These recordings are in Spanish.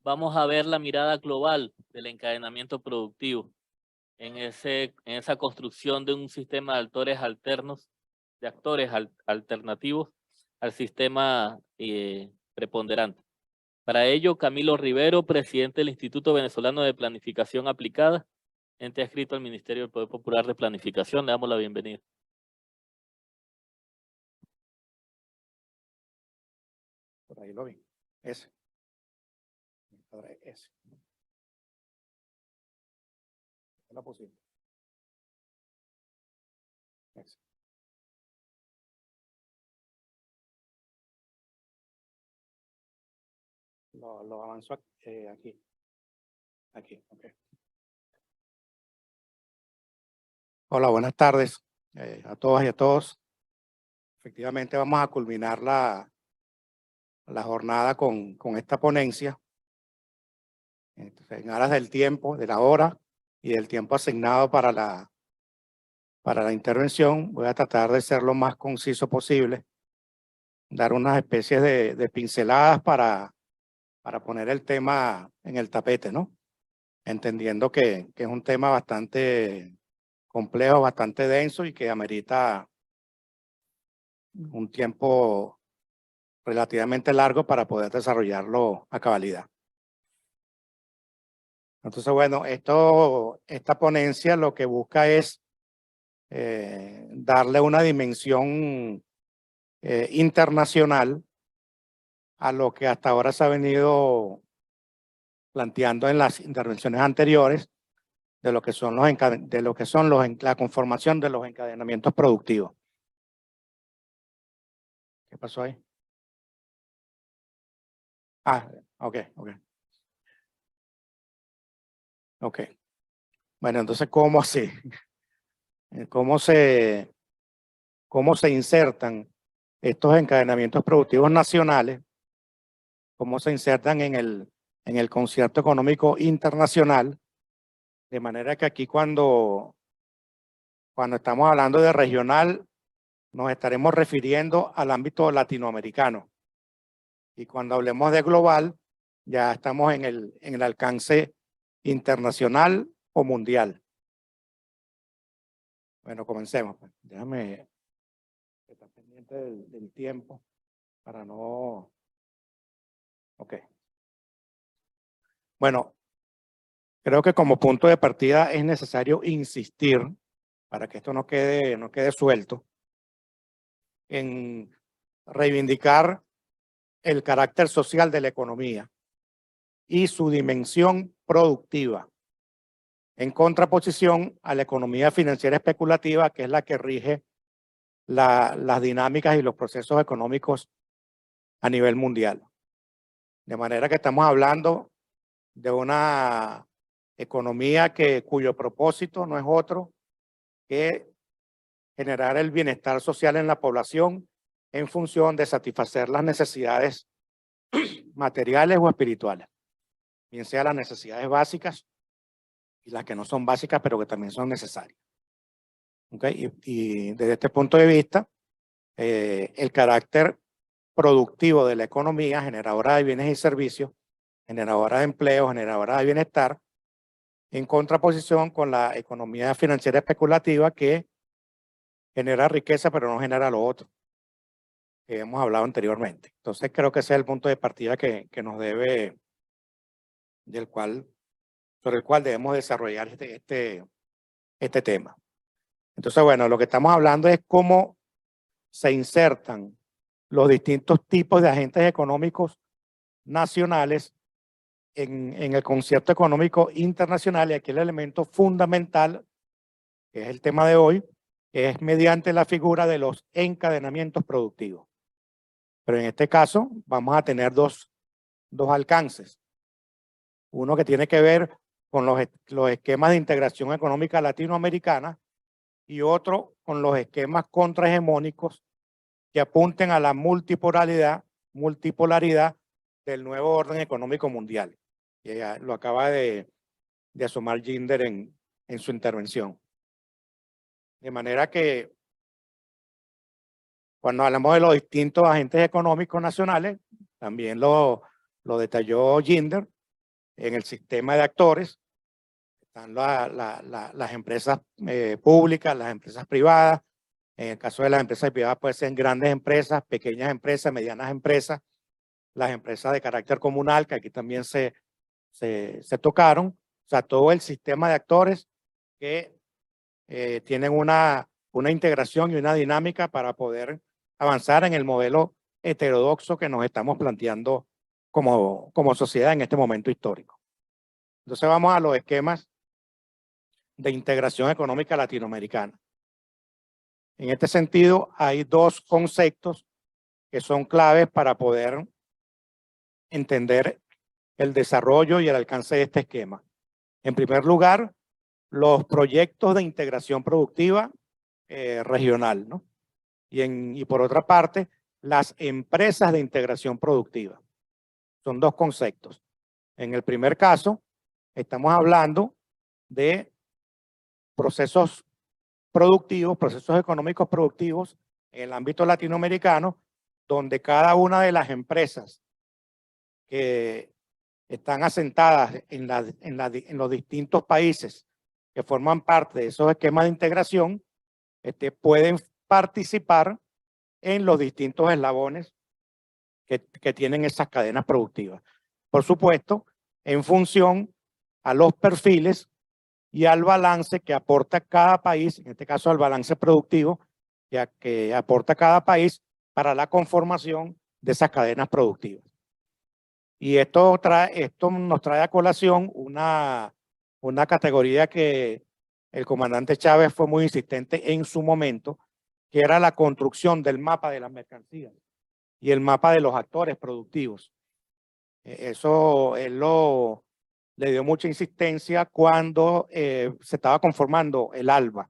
vamos a ver la mirada global del encadenamiento productivo en esa construcción de un sistema de actores alternos, de alternativos al sistema preponderante. Para ello, Camilo Rivero, presidente del Instituto Venezolano de Planificación Aplicada, ente adscrito al Ministerio del Poder Popular de Planificación, le damos la bienvenida. Por ahí lo vi. Ese. Ese. Es la posible. Ese. Lo avanzo aquí. Aquí, ok. Hola, buenas tardes a todas y a todos. Efectivamente vamos a culminar la jornada con esta ponencia. Entonces, en aras del tiempo, de la hora y del tiempo asignado para la intervención, voy a tratar de ser lo más conciso posible, dar unas especies de pinceladas para poner el tema en el tapete, ¿no? Entendiendo que es un tema bastante complejo, bastante denso y que amerita un tiempo relativamente largo para poder desarrollarlo a cabalidad. Entonces, bueno, esta ponencia lo que busca es darle una dimensión internacional a lo que hasta ahora se ha venido planteando en las intervenciones anteriores de lo que son la conformación de los encadenamientos productivos. ¿Qué pasó ahí? Ah, ok. Bueno, entonces, ¿cómo así? ¿Cómo se insertan estos encadenamientos productivos nacionales? ¿Cómo se insertan en el concierto económico internacional? De manera que aquí cuando estamos hablando de regional, nos estaremos refiriendo al ámbito latinoamericano. Y cuando hablemos de global, ya estamos en el alcance internacional o mundial. Bueno, comencemos. Déjame estar pendiente del tiempo para no... Ok. Bueno, creo que como punto de partida es necesario insistir, para que esto no quede suelto, en reivindicar el carácter social de la economía y su dimensión productiva, en contraposición a la economía financiera especulativa, que es la que rige las dinámicas y los procesos económicos a nivel mundial. De manera que estamos hablando de una economía cuyo propósito no es otro que generar el bienestar social en la población en función de satisfacer las necesidades materiales o espirituales, bien sea las necesidades básicas y las que no son básicas, pero que también son necesarias. ¿Okay? Y desde este punto de vista, el carácter productivo de la economía, generadora de bienes y servicios, generadora de empleo, generadora de bienestar, en contraposición con la economía financiera especulativa que genera riqueza, pero no genera lo otro que hemos hablado anteriormente. Entonces creo que ese es el punto de partida que nos debe, sobre el cual debemos desarrollar este tema. Entonces, bueno, lo que estamos hablando es cómo se insertan los distintos tipos de agentes económicos nacionales en el concierto económico internacional, y aquí el elemento fundamental, que es el tema de hoy, es mediante la figura de los encadenamientos productivos. Pero en este caso vamos a tener dos alcances. Uno que tiene que ver con los esquemas de integración económica latinoamericana y otro con los esquemas contrahegemónicos que apunten a la multipolaridad del nuevo orden económico mundial. Que ya lo acaba de asomar Ginder en su intervención. De manera que cuando hablamos de los distintos agentes económicos nacionales, también lo detalló Ginder, en el sistema de actores. Están las empresas públicas, las empresas privadas. En el caso de las empresas privadas pueden ser grandes empresas, pequeñas empresas, medianas empresas, las empresas de carácter comunal, que aquí también se tocaron. O sea, todo el sistema de actores que tienen una integración y una dinámica para poder avanzar en el modelo heterodoxo que nos estamos planteando como sociedad en este momento histórico. Entonces vamos a los esquemas de integración económica latinoamericana. En este sentido, hay dos conceptos que son claves para poder entender el desarrollo y el alcance de este esquema. En primer lugar, los proyectos de integración productiva regional, ¿no? Y por otra parte, las empresas de integración productiva. Son dos conceptos. En el primer caso, estamos hablando de procesos productivos, procesos económicos productivos en el ámbito latinoamericano, donde cada una de las empresas que están asentadas en los distintos países que forman parte de esos esquemas de integración, pueden participar en los distintos eslabones que tienen esas cadenas productivas. Por supuesto, en función a los perfiles y al balance que aporta cada país, en este caso al balance productivo que aporta cada país para la conformación de esas cadenas productivas. Y esto nos trae a colación una categoría que el comandante Chávez fue muy insistente en su momento, que era la construcción del mapa de las mercancías y el mapa de los actores productivos. Eso él le dio mucha insistencia cuando se estaba conformando el ALBA.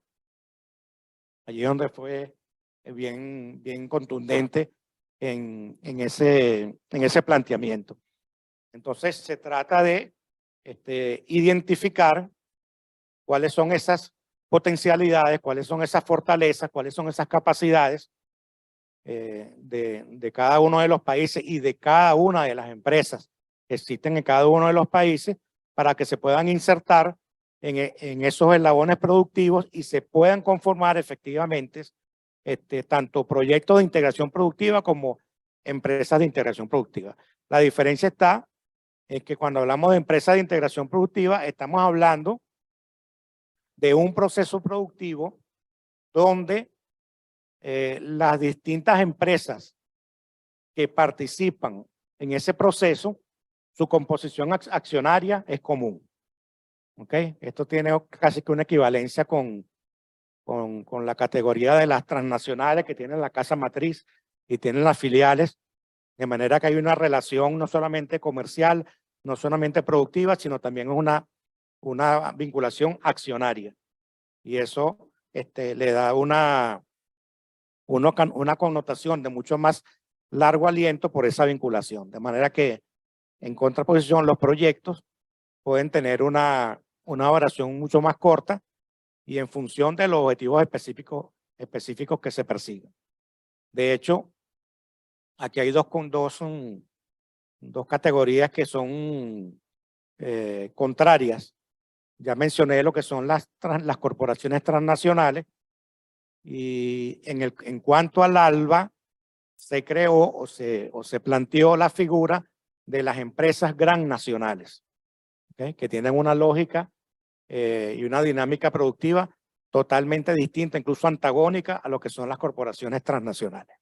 Allí donde fue bien contundente en ese planteamiento. Entonces se trata de identificar cuáles son esas potencialidades, cuáles son esas fortalezas, cuáles son esas capacidades de cada uno de los países y de cada una de las empresas que existen en cada uno de los países para que se puedan insertar en esos eslabones productivos y se puedan conformar efectivamente tanto proyectos de integración productiva como empresas de integración productiva. La diferencia está en que cuando hablamos de empresas de integración productiva estamos hablando de un proceso productivo donde las distintas empresas que participan en ese proceso, su composición accionaria es común. ¿Okay? Esto tiene casi que una equivalencia con la categoría de las transnacionales que tienen la casa matriz y tienen las filiales, de manera que hay una relación no solamente comercial, no solamente productiva, sino también una vinculación accionaria. Y eso le da una connotación de mucho más largo aliento por esa vinculación. De manera que, en contraposición, los proyectos pueden tener una duración mucho más corta y en función de los objetivos específicos que se persiguen. De hecho, aquí hay dos categorías que son contrarias. Ya mencioné lo que son las corporaciones transnacionales y en cuanto al ALBA se creó o se planteó la figura de las empresas transnacionales, ¿okay? Que tienen una lógica y una dinámica productiva totalmente distinta, incluso antagónica a lo que son las corporaciones transnacionales.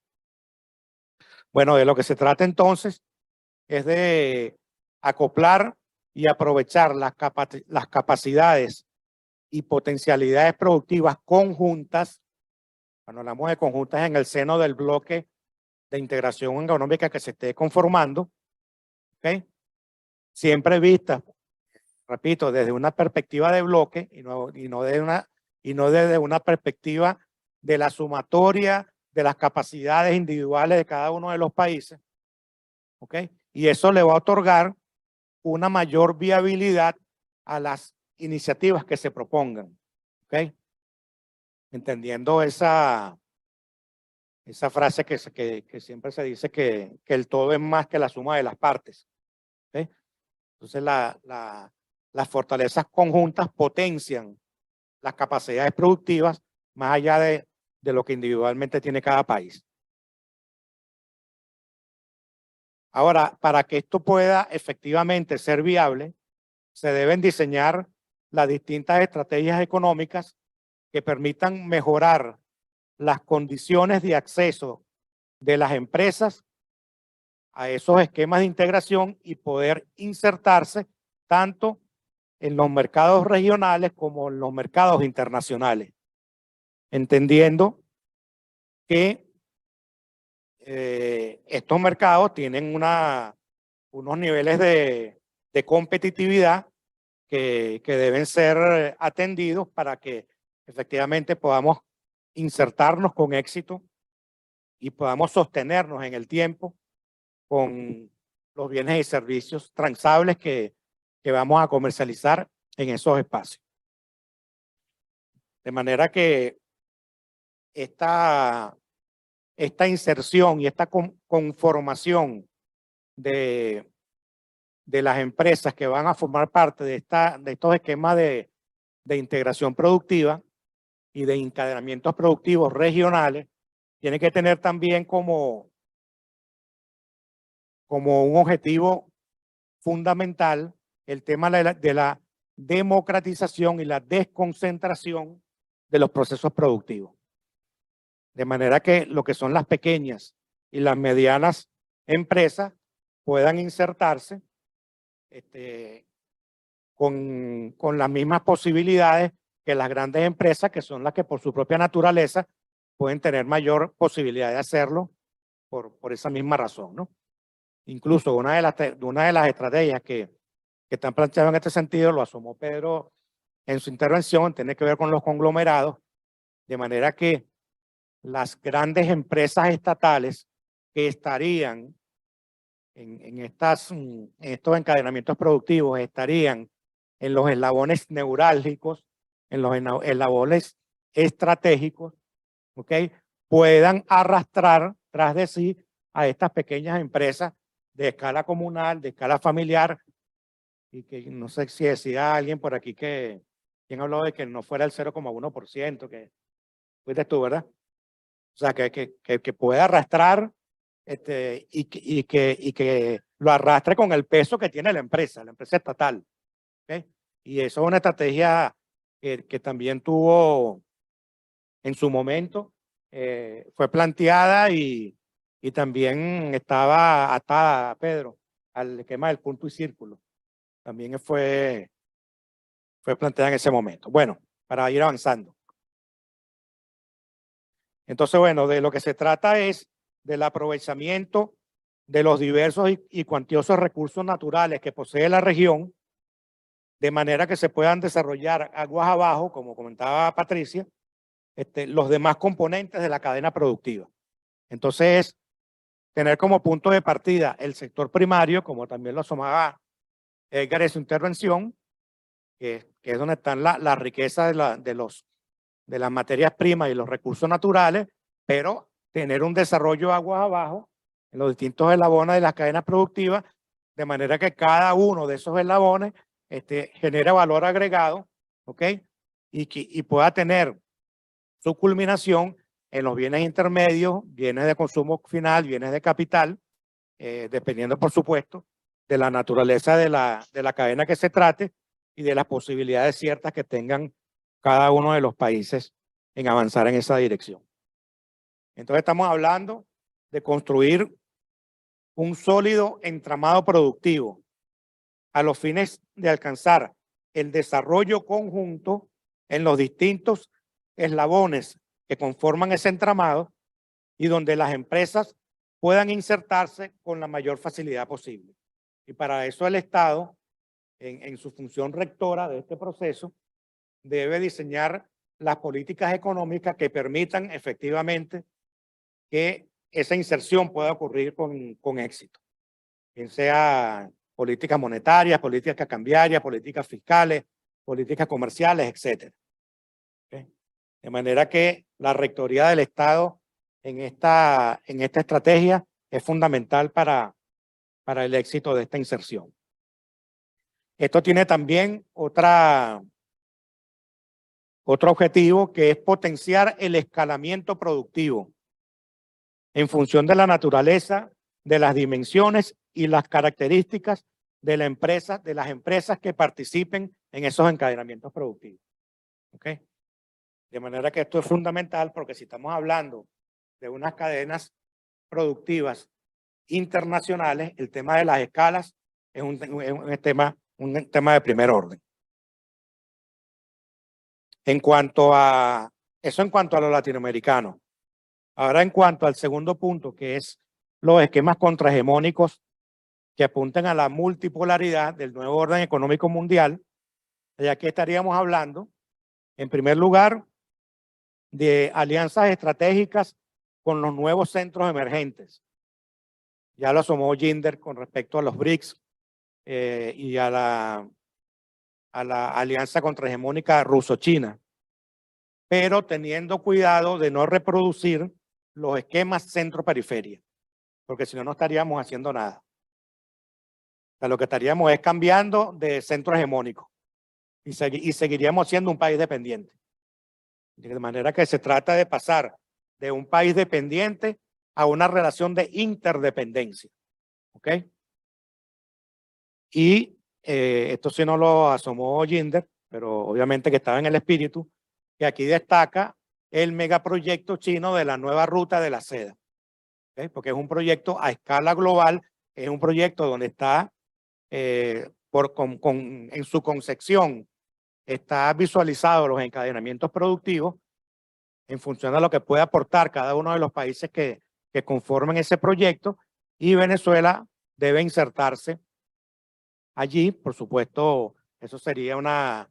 Bueno, de lo que se trata entonces es de acoplar y aprovechar las capacidades y potencialidades productivas conjuntas, cuando hablamos de conjuntas en el seno del bloque de integración económica que se esté conformando, ¿okay? Siempre vista, repito, desde una perspectiva de bloque y no desde una perspectiva de la sumatoria de las capacidades individuales de cada uno de los países, ¿okay? Y eso le va a otorgar una mayor viabilidad a las iniciativas que se propongan, ¿okay? Entendiendo esa frase que siempre se dice que el todo es más que la suma de las partes, ¿okay? Entonces, las fortalezas conjuntas potencian las capacidades productivas más allá de lo que individualmente tiene cada país. Ahora, para que esto pueda efectivamente ser viable, se deben diseñar las distintas estrategias económicas que permitan mejorar las condiciones de acceso de las empresas a esos esquemas de integración y poder insertarse tanto en los mercados regionales como en los mercados internacionales, entendiendo que estos mercados tienen unos niveles de competitividad que deben ser atendidos para que efectivamente podamos insertarnos con éxito y podamos sostenernos en el tiempo con los bienes y servicios transables que vamos a comercializar en esos espacios. De manera que esta inserción y esta conformación de las empresas que van a formar parte de estos esquemas de integración productiva y de encadenamientos productivos regionales, tiene que tener también como un objetivo fundamental el tema de la democratización y la desconcentración de los procesos productivos. De manera que lo que son las pequeñas y las medianas empresas puedan insertarse con las mismas posibilidades que las grandes empresas, que son las que por su propia naturaleza pueden tener mayor posibilidad de hacerlo por esa misma razón, ¿no? Incluso una de las estrategias que están planteadas en este sentido, lo asomó Pedro en su intervención, tiene que ver con los conglomerados, de manera que las grandes empresas estatales que estarían en estos encadenamientos productivos, estarían en los eslabones neurálgicos, en los eslabones estratégicos, ¿ok? Puedan arrastrar tras de sí a estas pequeñas empresas de escala comunal, de escala familiar, y que no sé si decía alguien por aquí ¿quién habló de que no fuera el 0,1%, que fuiste tú, ¿verdad? O sea, que pueda arrastrar y que lo arrastre con el peso que tiene la empresa estatal. ¿Okay? Y eso es una estrategia que también tuvo en su momento, fue planteada y también estaba atada, Pedro, al esquema del punto y círculo. También fue planteada en ese momento. Bueno, para ir avanzando. Entonces, bueno, de lo que se trata es del aprovechamiento de los diversos y cuantiosos recursos naturales que posee la región, de manera que se puedan desarrollar aguas abajo, como comentaba Patricia, los demás componentes de la cadena productiva. Entonces, tener como punto de partida el sector primario, como también lo asomaba Edgar en su intervención, que es donde están la riqueza de las materias primas y los recursos naturales, pero tener un desarrollo aguas abajo en los distintos eslabones de las cadenas productivas, de manera que cada uno de esos eslabones genere valor agregado, ¿ok? Y pueda tener su culminación en los bienes intermedios, bienes de consumo final, bienes de capital, dependiendo, por supuesto, de la naturaleza de la cadena que se trate y de las posibilidades ciertas que tengan cada uno de los países en avanzar en esa dirección. Entonces estamos hablando de construir un sólido entramado productivo a los fines de alcanzar el desarrollo conjunto en los distintos eslabones que conforman ese entramado y donde las empresas puedan insertarse con la mayor facilidad posible. Y para eso el Estado, en su función rectora de este proceso, debe diseñar las políticas económicas que permitan efectivamente que esa inserción pueda ocurrir con éxito, bien sea políticas monetarias, políticas cambiarias, políticas fiscales, políticas comerciales, etc. ¿Okay? De manera que la rectoría del Estado en esta estrategia es fundamental para el éxito de esta inserción. Esto tiene también otro objetivo, que es potenciar el escalamiento productivo en función de la naturaleza, de las dimensiones y las características de la empresa, de las empresas que participen en esos encadenamientos productivos. ¿Ok? De manera que esto es fundamental, porque si estamos hablando de unas cadenas productivas internacionales, el tema de las escalas es un tema de primer orden. En cuanto a lo latinoamericano. Ahora, en cuanto al segundo punto, que es los esquemas contrahegemónicos que apuntan a la multipolaridad del nuevo orden económico mundial, de aquí estaríamos hablando, en primer lugar, de alianzas estratégicas con los nuevos centros emergentes. Ya lo asomó Ginder con respecto a los BRICS y a la alianza contrahegemónica ruso-china, pero teniendo cuidado de no reproducir los esquemas centro-periferia, porque si no, no estaríamos haciendo nada. O sea, lo que estaríamos es cambiando de centro hegemónico y seguiríamos siendo un país dependiente. De manera que se trata de pasar de un país dependiente a una relación de interdependencia. ¿Ok? Y esto sí no lo asomó Ginder, pero obviamente que estaba en el espíritu, que aquí destaca el megaproyecto chino de la nueva ruta de la seda. ¿Okay? Porque es un proyecto a escala global, es un proyecto donde está, en su concepción, está visualizado los encadenamientos productivos en función de lo que puede aportar cada uno de los países que conformen ese proyecto, y Venezuela debe insertarse allí. Por supuesto, eso sería una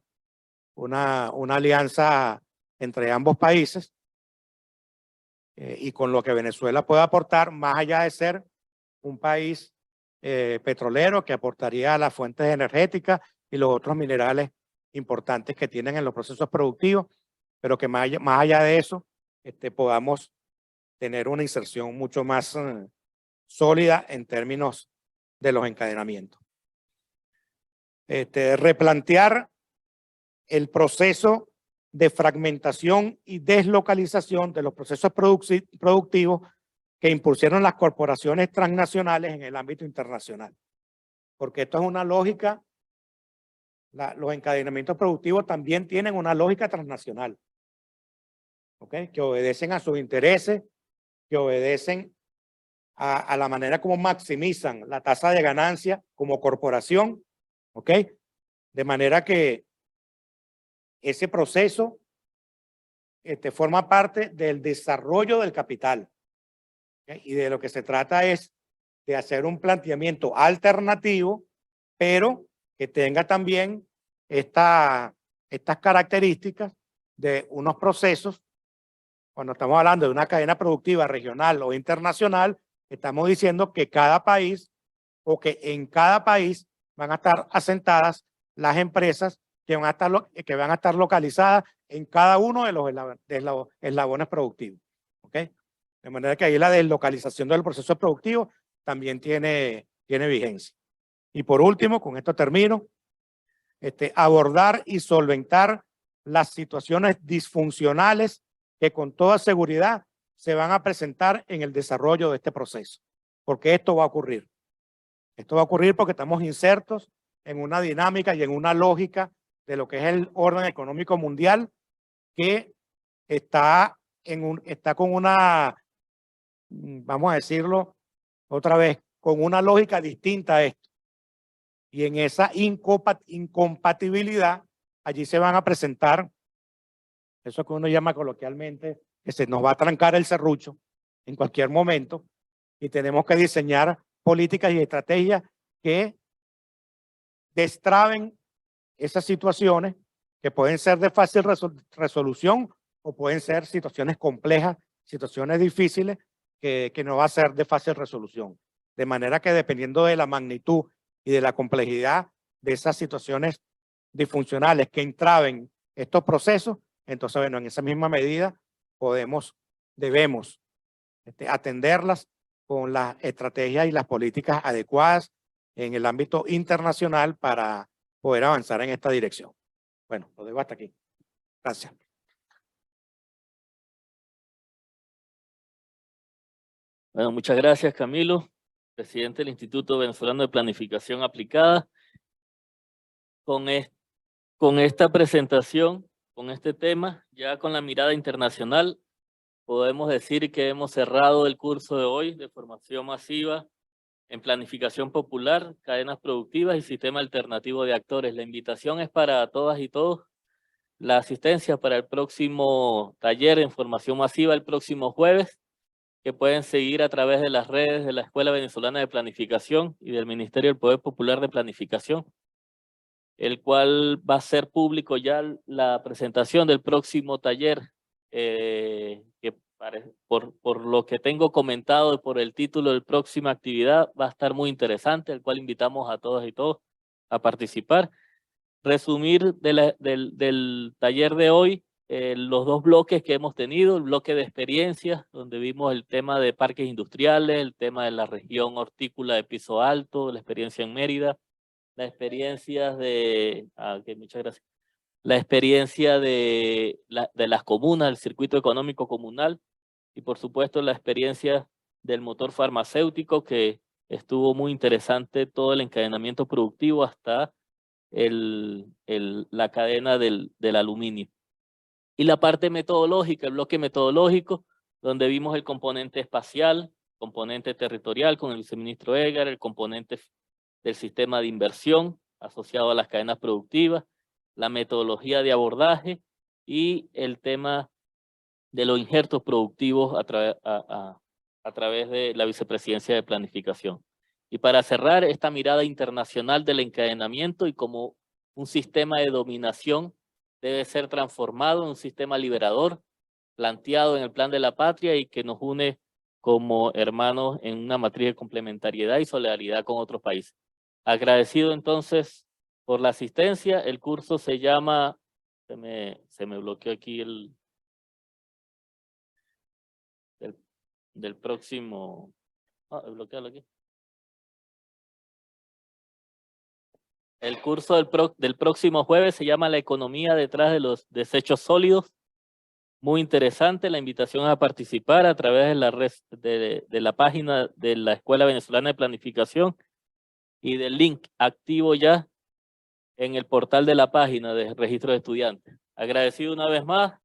alianza entre ambos países, y con lo que Venezuela pueda aportar, más allá de ser un país petrolero que aportaría a las fuentes energéticas y los otros minerales importantes que tienen en los procesos productivos, pero que más allá de eso podamos tener una inserción mucho más sólida en términos de los encadenamientos. Replantear el proceso de fragmentación y deslocalización de los procesos productivos que impusieron las corporaciones transnacionales en el ámbito internacional. Porque esto es una lógica, los encadenamientos productivos también tienen una lógica transnacional, ¿okay? Que obedecen a sus intereses, que obedecen a la manera como maximizan la tasa de ganancia como corporación, ¿ok? De manera que ese proceso forma parte del desarrollo del capital, ¿okay? Y de lo que se trata es de hacer un planteamiento alternativo, pero que tenga también estas características de unos procesos. Cuando estamos hablando de una cadena productiva regional o internacional, estamos diciendo que cada país, o que en cada país van a estar asentadas las empresas que van a estar localizadas en cada uno de los eslabones productivos. ¿Ok? De manera que ahí la deslocalización del proceso productivo también tiene vigencia. Y por último, con esto termino, abordar y solventar las situaciones disfuncionales que con toda seguridad se van a presentar en el desarrollo de este proceso, porque esto va a ocurrir. Esto va a ocurrir porque estamos insertos en una dinámica y en una lógica de lo que es el orden económico mundial, que está con una, vamos a decirlo otra vez, con una lógica distinta a esto. Y en esa incompatibilidad, allí se van a presentar eso que uno llama coloquialmente, que se nos va a trancar el serrucho en cualquier momento, y tenemos que diseñar políticas y estrategias que destraben esas situaciones, que pueden ser de fácil resolución o pueden ser situaciones complejas, situaciones difíciles que no va a ser de fácil resolución. De manera que, dependiendo de la magnitud y de la complejidad de esas situaciones disfuncionales que entraven estos procesos, entonces, bueno, en esa misma medida debemos atenderlas con las estrategias y las políticas adecuadas en el ámbito internacional para poder avanzar en esta dirección. Bueno, lo dejo hasta aquí. Gracias. Bueno, muchas gracias, Camilo, presidente del Instituto Venezolano de Planificación Aplicada. Con esta presentación, con este tema, ya con la mirada internacional, podemos decir que hemos cerrado el curso de hoy de formación masiva en planificación popular, cadenas productivas y sistema alternativo de actores. La invitación es para todas y todos. La asistencia para el próximo taller en formación masiva el próximo jueves, que pueden seguir a través de las redes de la Escuela Venezolana de Planificación y del Ministerio del Poder Popular de Planificación, el cual va a ser público ya la presentación del próximo taller, que por lo que tengo comentado y por el título de próxima actividad va a estar muy interesante, el cual invitamos a todas y todos a participar. Resumir del taller de hoy, los dos bloques que hemos tenido, el bloque de experiencias, donde vimos el tema de parques industriales, el tema de la región hortícola de Piso Alto, la experiencia en Mérida, la experiencia de, muchas gracias, la experiencia de las comunas, el circuito económico comunal, y por supuesto la experiencia del motor farmacéutico, que estuvo muy interesante todo el encadenamiento productivo hasta la cadena del aluminio. Y la parte metodológica, el bloque metodológico, donde vimos el componente espacial, componente territorial con el viceministro Edgar, el componente del sistema de inversión asociado a las cadenas productivas, la metodología de abordaje y el tema de los injertos productivos a través de la vicepresidencia de planificación. Y para cerrar, esta mirada internacional del encadenamiento y como un sistema de dominación debe ser transformado en un sistema liberador, planteado en el plan de la patria y que nos une como hermanos en una matriz de complementariedad y solidaridad con otros países. Agradecido entonces por la asistencia. El curso se llama, se me bloqueó aquí del próximo, bloquealo aquí. El curso del próximo jueves se llama La economía detrás de los desechos sólidos. Muy interesante, la invitación a participar a través de la red de la página de la Escuela Venezolana de Planificación y del link activo ya en el portal de la página de registro de estudiantes. Agradecido una vez más.